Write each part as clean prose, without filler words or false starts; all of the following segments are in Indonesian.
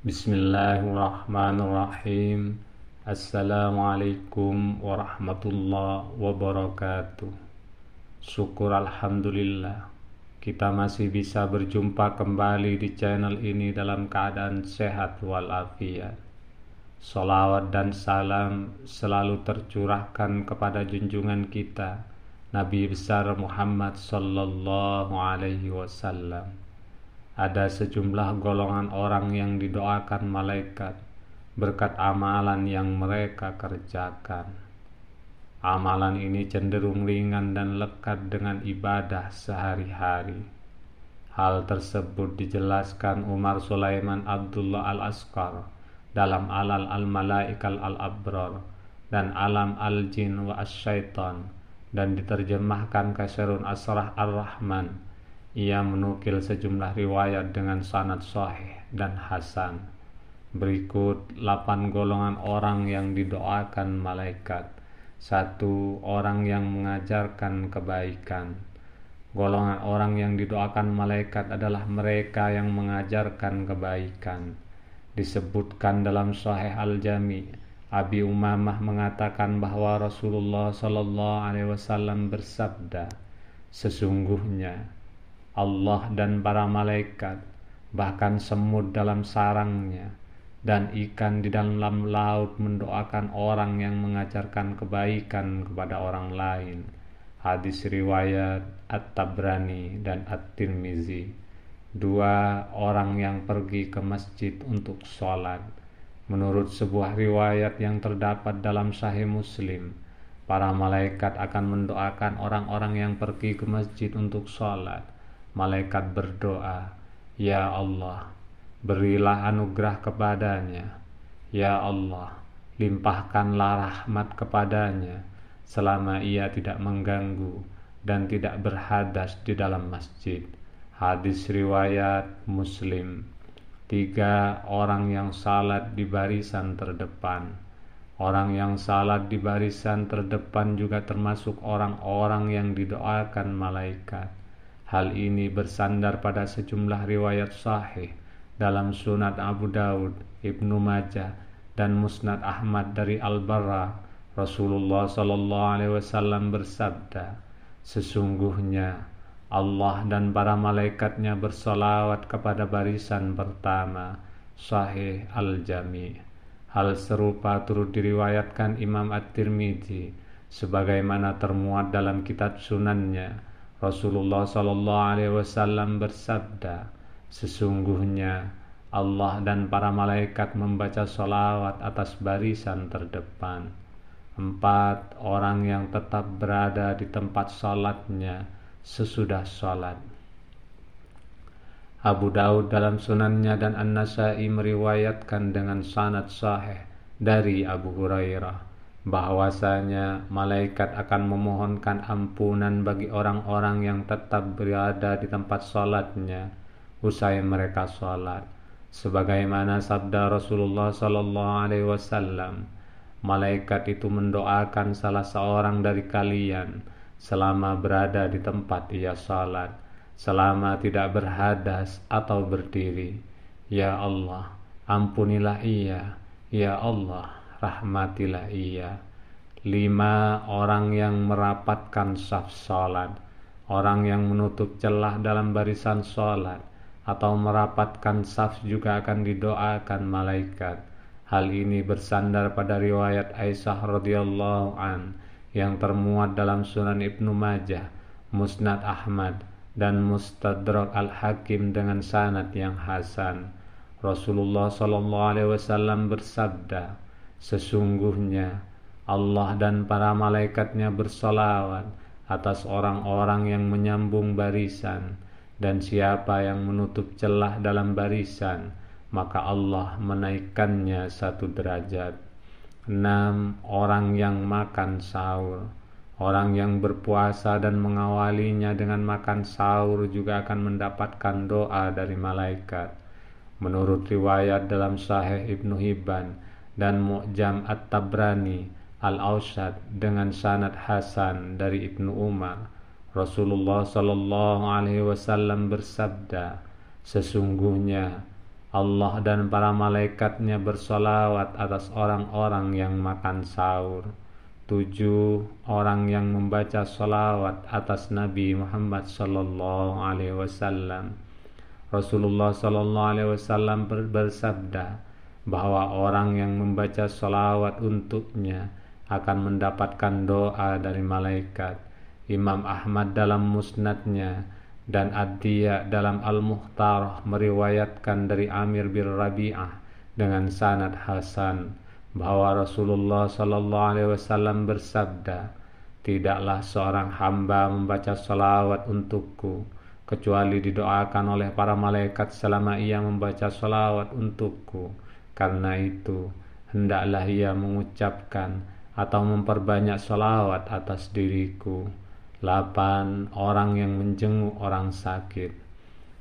Bismillahirrahmanirrahim. Assalamualaikum warahmatullahi wabarakatuh. Syukur alhamdulillah, kita masih bisa berjumpa kembali di channel ini dalam keadaan sehat walafiat. Salawat dan salam selalu tercurahkan kepada junjungan kita Nabi besar Muhammad sallallahu alaihi wasallam. Ada sejumlah golongan orang yang didoakan malaikat berkat amalan yang mereka kerjakan. Amalan ini cenderung ringan dan lekat dengan ibadah sehari-hari. Hal tersebut dijelaskan Umar Sulaiman Abdullah Al-Asqar dalam Alal Al-Malaikal Al-Abrar dan Alam Al-Jin wa As-Syaitan, dan diterjemahkan Kasirun Asrah Ar-Rahman. Ia menukil sejumlah riwayat dengan sanad sahih dan hasan. Berikut 8 golongan orang yang didoakan malaikat. 1. Orang yang mengajarkan kebaikan. Golongan orang yang didoakan malaikat adalah mereka yang mengajarkan kebaikan. Disebutkan dalam Sahih Al-Jami, Abi Umamah mengatakan bahwa Rasulullah sallallahu alaihi wasallam bersabda, "Sesungguhnya Allah dan para malaikat, bahkan semut dalam sarangnya, dan ikan di dalam laut mendoakan orang yang mengajarkan kebaikan kepada orang lain." Hadis riwayat At-Tabrani dan At-Tirmizi. 2. Orang yang pergi ke masjid untuk sholat. Menurut sebuah riwayat yang terdapat dalam Sahih Muslim, para malaikat akan mendoakan orang-orang yang pergi ke masjid untuk sholat. Malaikat berdoa, "Ya Allah, berilah anugerah kepadanya. Ya Allah, limpahkanlah rahmat kepadanya selama ia tidak mengganggu dan tidak berhadas di dalam masjid." Hadis riwayat Muslim. 3. Orang yang salat di barisan terdepan. Orang yang salat di barisan terdepan juga termasuk orang-orang yang didoakan malaikat. Hal ini bersandar pada sejumlah riwayat sahih dalam Sunan Abu Daud, Ibnu Majah, dan Musnad Ahmad dari Al-Barra. Rasulullah sallallahu alaihi wasallam bersabda, "Sesungguhnya Allah dan para malaikatnya bersolawat kepada barisan pertama." Sahih Al-Jami. Hal serupa turut diriwayatkan Imam At-Tirmizi sebagaimana termuat dalam kitab Sunannya. Rasulullah sallallahu alaihi wasallam bersabda, "Sesungguhnya Allah dan para malaikat membaca sholawat atas barisan terdepan." 4. Orang yang tetap berada di tempat sholatnya sesudah sholat. Abu Daud dalam Sunannya dan An-Nasai meriwayatkan dengan sanad sahih dari Abu Hurairah bahwasanya malaikat akan memohonkan ampunan bagi orang-orang yang tetap berada di tempat sholatnya usai mereka sholat, sebagaimana sabda Rasulullah sallallahu alaihi wasallam, "Malaikat itu mendoakan salah seorang dari kalian selama berada di tempat ia sholat, selama tidak berhadas atau berdiri. Ya Allah, ampunilah ia. Ya Allah, rahmatilah ia." 5. Orang yang merapatkan saf sholat. Orang yang menutup celah dalam barisan sholat atau merapatkan saf juga akan didoakan malaikat. Hal ini bersandar pada riwayat Aisyah radhiyallahu an yang termuat dalam Sunan Ibnu Majah, Musnad Ahmad, dan Mustadrak Al-Hakim dengan sanad yang hasan. Rasulullah sallallahu alaihi wasallam bersabda, "Sesungguhnya Allah dan para malaikatnya bersolawat atas orang-orang yang menyambung barisan, dan siapa yang menutup celah dalam barisan, maka Allah menaikkannya 1 derajat." 6. Orang yang makan sahur. Orang yang berpuasa dan mengawalinya dengan makan sahur juga akan mendapatkan doa dari malaikat. Menurut riwayat dalam Sahih Ibnu Hibban dan Mu'jam At-Tabrani Al-Awsat dengan sanad hasan dari Ibnu Umar, Rasulullah sallallahu alaihi wasallam bersabda, "Sesungguhnya Allah dan para malaikatnya bersolawat atas orang-orang yang makan sahur. 7 orang yang membaca solawat atas Nabi Muhammad sallallahu alaihi wasallam. Rasulullah sallallahu alaihi wasallam bersabda bahwa orang yang membaca solawat untuknya akan mendapatkan doa dari malaikat. Imam Ahmad dalam musnadnya dan Ad-Diya dalam Al-Mukhtarah meriwayatkan dari Amir bin Rabi'ah dengan sanad hasan bahwa Rasulullah sallallahu alaihi wasallam bersabda, tidaklah seorang hamba membaca salawat untukku kecuali didoakan oleh para malaikat selama ia membaca salawat untukku. Karena itu hendaklah ia mengucapkan atau memperbanyak salawat atas diriku. 8 orang yang menjenguk orang sakit.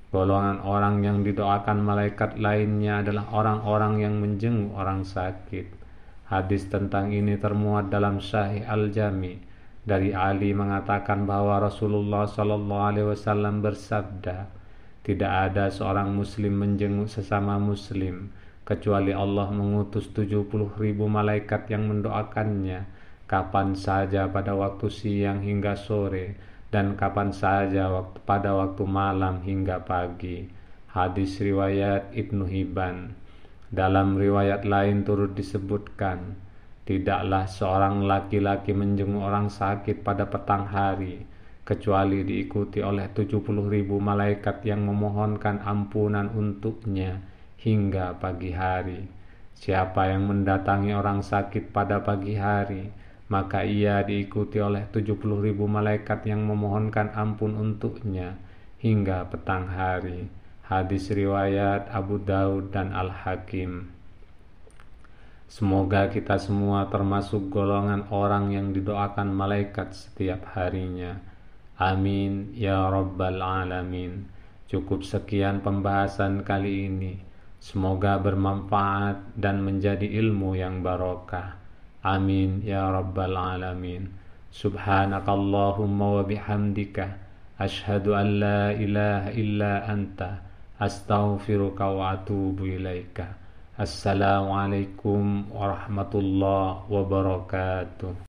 Golongan orang yang didoakan malaikat lainnya adalah orang-orang yang menjenguk orang sakit. Hadis tentang ini termuat dalam Sahih Al-Jami. Dari Ali mengatakan bahwa Rasulullah sallallahu alaihi wasallam bersabda, tidak ada seorang muslim menjenguk sesama muslim kecuali Allah mengutus 70.000 malaikat yang mendoakannya kapan saja pada waktu siang hingga sore dan kapan saja pada waktu malam hingga pagi. Hadis riwayat Ibnu Hibban. Dalam riwayat lain turut disebutkan, tidaklah seorang laki-laki menjenguk orang sakit pada petang hari kecuali diikuti oleh 70.000 malaikat yang memohonkan ampunan untuknya hingga pagi hari. Siapa yang mendatangi orang sakit pada pagi hari, maka ia diikuti oleh 70.000 malaikat yang memohonkan ampun untuknya hingga petang hari. Hadis riwayat Abu Daud dan Al-Hakim. Semoga kita semua termasuk golongan orang yang didoakan malaikat setiap harinya. Amin ya rabbal alamin. Cukup sekian pembahasan kali ini. Semoga bermanfaat dan menjadi ilmu yang barokah. Amin ya rabbal alamin. Subhanakallahumma wa bihamdika asyhadu an la ilaha illa anta astaghfiruka wa atubu ilaika. Assalamualaikum warahmatullahi wabarakatuh.